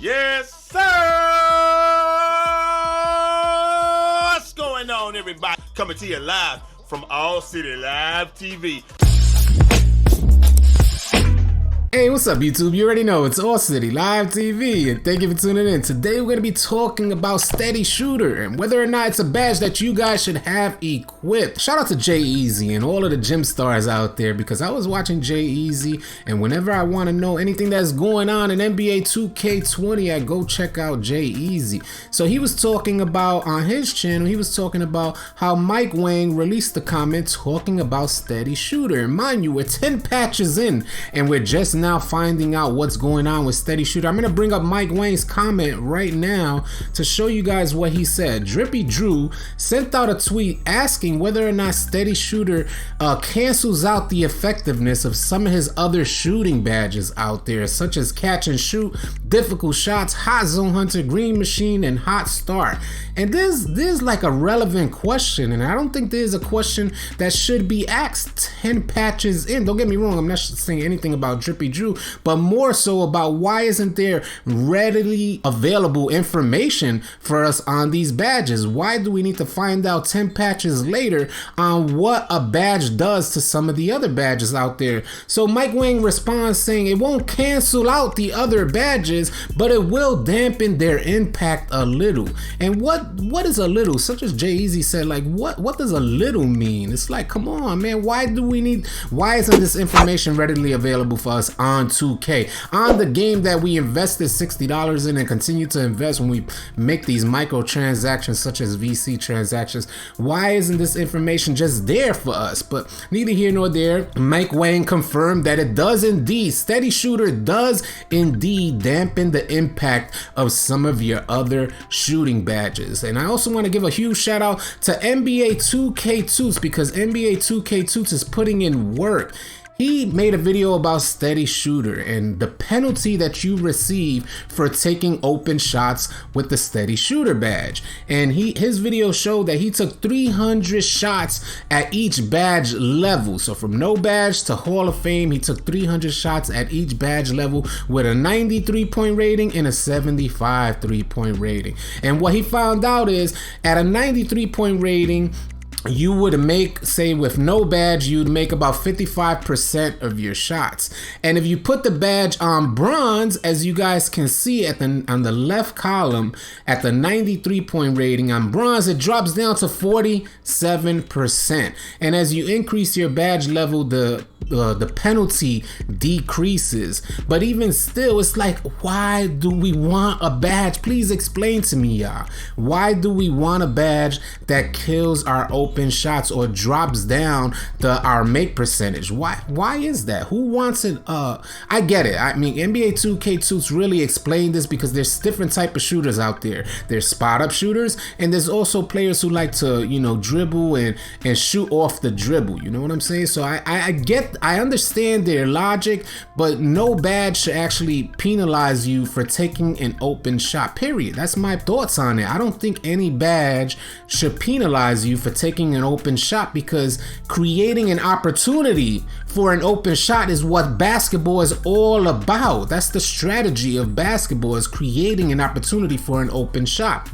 Yes, sir! What's going on, everybody? Coming to you live from All City Live TV. Hey, what's up, YouTube? You already know it's All City Live TV, and thank you for tuning in. Today, we're going to be talking about Steady Shooter and whether or not it's a badge that you guys should have equipped. Shout out to Jay-Easy and all of the gym stars out there, because I was watching Jay-Easy, and whenever I want to know anything that's going on in NBA 2K20, I go check out Jay-Easy. So he was talking about, on his channel, he was talking about how Mike Wang released the comment talking about Steady Shooter. And mind you, we're 10 patches in, and we're just now finding out what's going on with Steady Shooter. I'm gonna bring up Mike Wang's comment right now to show you guys what he said. Drippy Drew sent out a tweet asking whether or not Steady Shooter cancels out the effectiveness of some of his other shooting badges out there, such as Catch and Shoot, Difficult Shots, Hot Zone Hunter, Green Machine, and Hot Start. And there's like a relevant question, and I don't think there's a question that should be asked 10 patches in. Don't get me wrong, I'm not saying anything about Drippy Drew, but more so about why isn't there readily available information for us on these badges? Why do we need to find out 10 patches later on what a badge does to some of the other badges out there? So Mike Wang responds saying it won't cancel out the other badges, but it will dampen their impact a little. And what is a little? Such as Jay-Easy said, like what does a little mean? It's like, come on, man, why isn't this information readily available for us on 2K, on the game that we invested $60 in and continue to invest when we make these microtransactions such as VC transactions? Why isn't this information just there for us? But neither here nor there. Mike Wang confirmed that it does indeed, Steady Shooter does indeed dampen the impact of some of your other shooting badges. And I also want to give a huge shout out to NBA 2K2s, because NBA 2K2s is putting in work. He made a video about Steady Shooter and the penalty that you receive for taking open shots with the Steady Shooter badge. And his video showed that he took 300 shots at each badge level. So from no badge to Hall of Fame, he took 300 shots at each badge level with a 93 point rating and a 75 3-point rating. And what he found out is at a 93 point rating, you would make, say with no badge, you'd make about 55% of your shots. And if you put the badge on bronze, as you guys can see on the left column, at the 93 point rating on bronze, it drops down to 47%. And as you increase your badge level, the penalty decreases. But even still, it's like, why do we want a badge? Please explain to me, y'all. Why do we want a badge that kills our open shots or drops down our make percentage? Why is that? Who wants it? I get it. I mean, NBA 2K2's really explained this, because there's different type of shooters out there. There's spot up shooters, and there's also players who like to, dribble and shoot off the dribble. You know what I'm saying? So I understand their logic, but no badge should actually penalize you for taking an open shot, period. That's my thoughts on it. I don't think any badge should penalize you for taking an open shot, because creating an opportunity for an open shot is what basketball is all about. That's the strategy of basketball, is creating an opportunity for an open shot.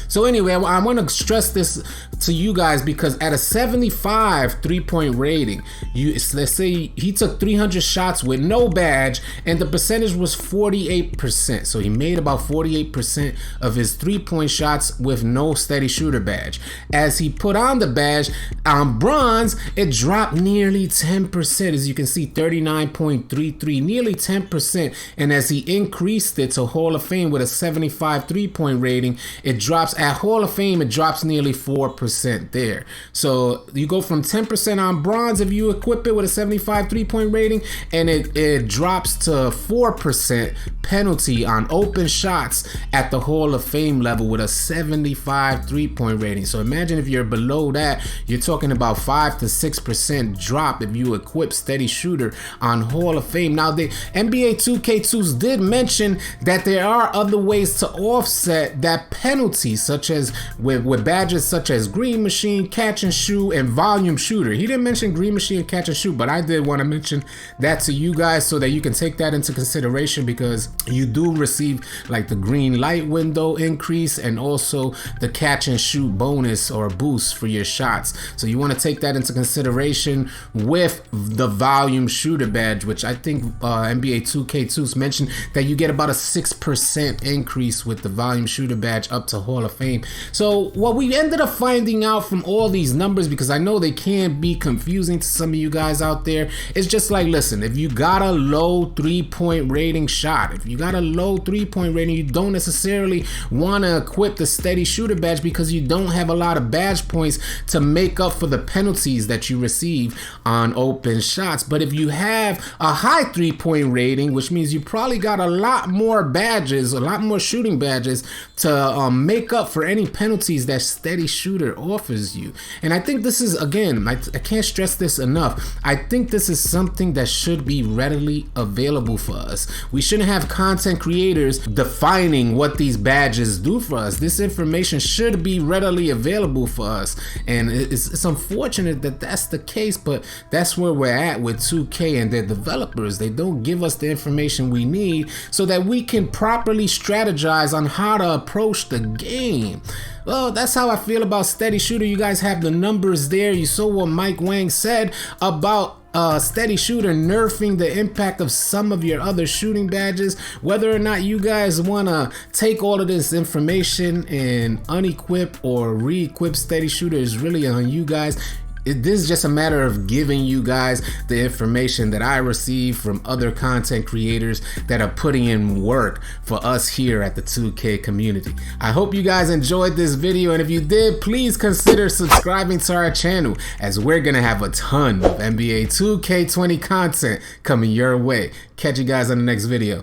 So anyway, I want to stress this to you guys, because at a 75 3-point rating, let's say he took 300 shots with no badge and the percentage was 48%. So he made about 48% of his 3-point shots with no Steady Shooter badge. As he put on the badge on bronze, it dropped nearly 10%. As you can see, 39.33, nearly 10%. And as he increased it to Hall of Fame with a 75 3-point rating, it drops at Hall of Fame, it drops nearly 4% there. So you go from 10% on bronze if you equip it with a 75 3-point rating, and it drops to 4% penalty on open shots at the Hall of Fame level with a 75 3-point rating. So imagine if you're below that, you're talking about 5 to 6% drop if you equip Steady Shooter on Hall of Fame. Now, the NBA 2K2s did mention that there are other ways to offset that penalty, such as with badges such as green machine, catch and shoot, and volume shooter. He didn't mention green machine, catch and shoot, but I did want to mention that to you guys so that you can take that into consideration, because you do receive like the green light window increase and also the catch and shoot bonus or boost for your shots. So you want to take that into consideration with the volume shooter badge, which I think NBA 2K2's mentioned that you get about a 6% increase with the volume shooter badge up to Hall of Fame. So what we ended up finding out from all these numbers, because I know they can be confusing to some of you guys out there, it's just like, listen, if you got a low 3-point rating shot, if you got a low 3-point rating, you don't necessarily want to equip the steady shooter badge because you don't have a lot of badge points to make up for the penalties that you receive on open shots. But if you have a high 3-point rating, which means you probably got a lot more badges, a lot more shooting badges to make up for any penalties that steady shooter offers you. And I think this is, again, I can't stress this enough, I think this is something that should be readily available for us. We shouldn't have content creators defining what these badges do for us. This information should be readily available for us, and it's unfortunate that that's the case, but that's where we're at with 2K and their developers. They don't give us the information we need so that we can properly strategize on how to approach the game. Well, that's how I feel about steady shooter. You guys have the numbers there. You saw what Mike Wang said about steady shooter nerfing the impact of some of your other shooting badges. Whether or not you guys want to take all of this information and unequip or re-equip steady shooter is really on you guys. This is just a matter of giving you guys the information that I receive from other content creators that are putting in work for us here at the 2K community. I hope you guys enjoyed this video, and if you did, please consider subscribing to our channel, as we're gonna have a ton of NBA 2K20 content coming your way. Catch you guys on the next video.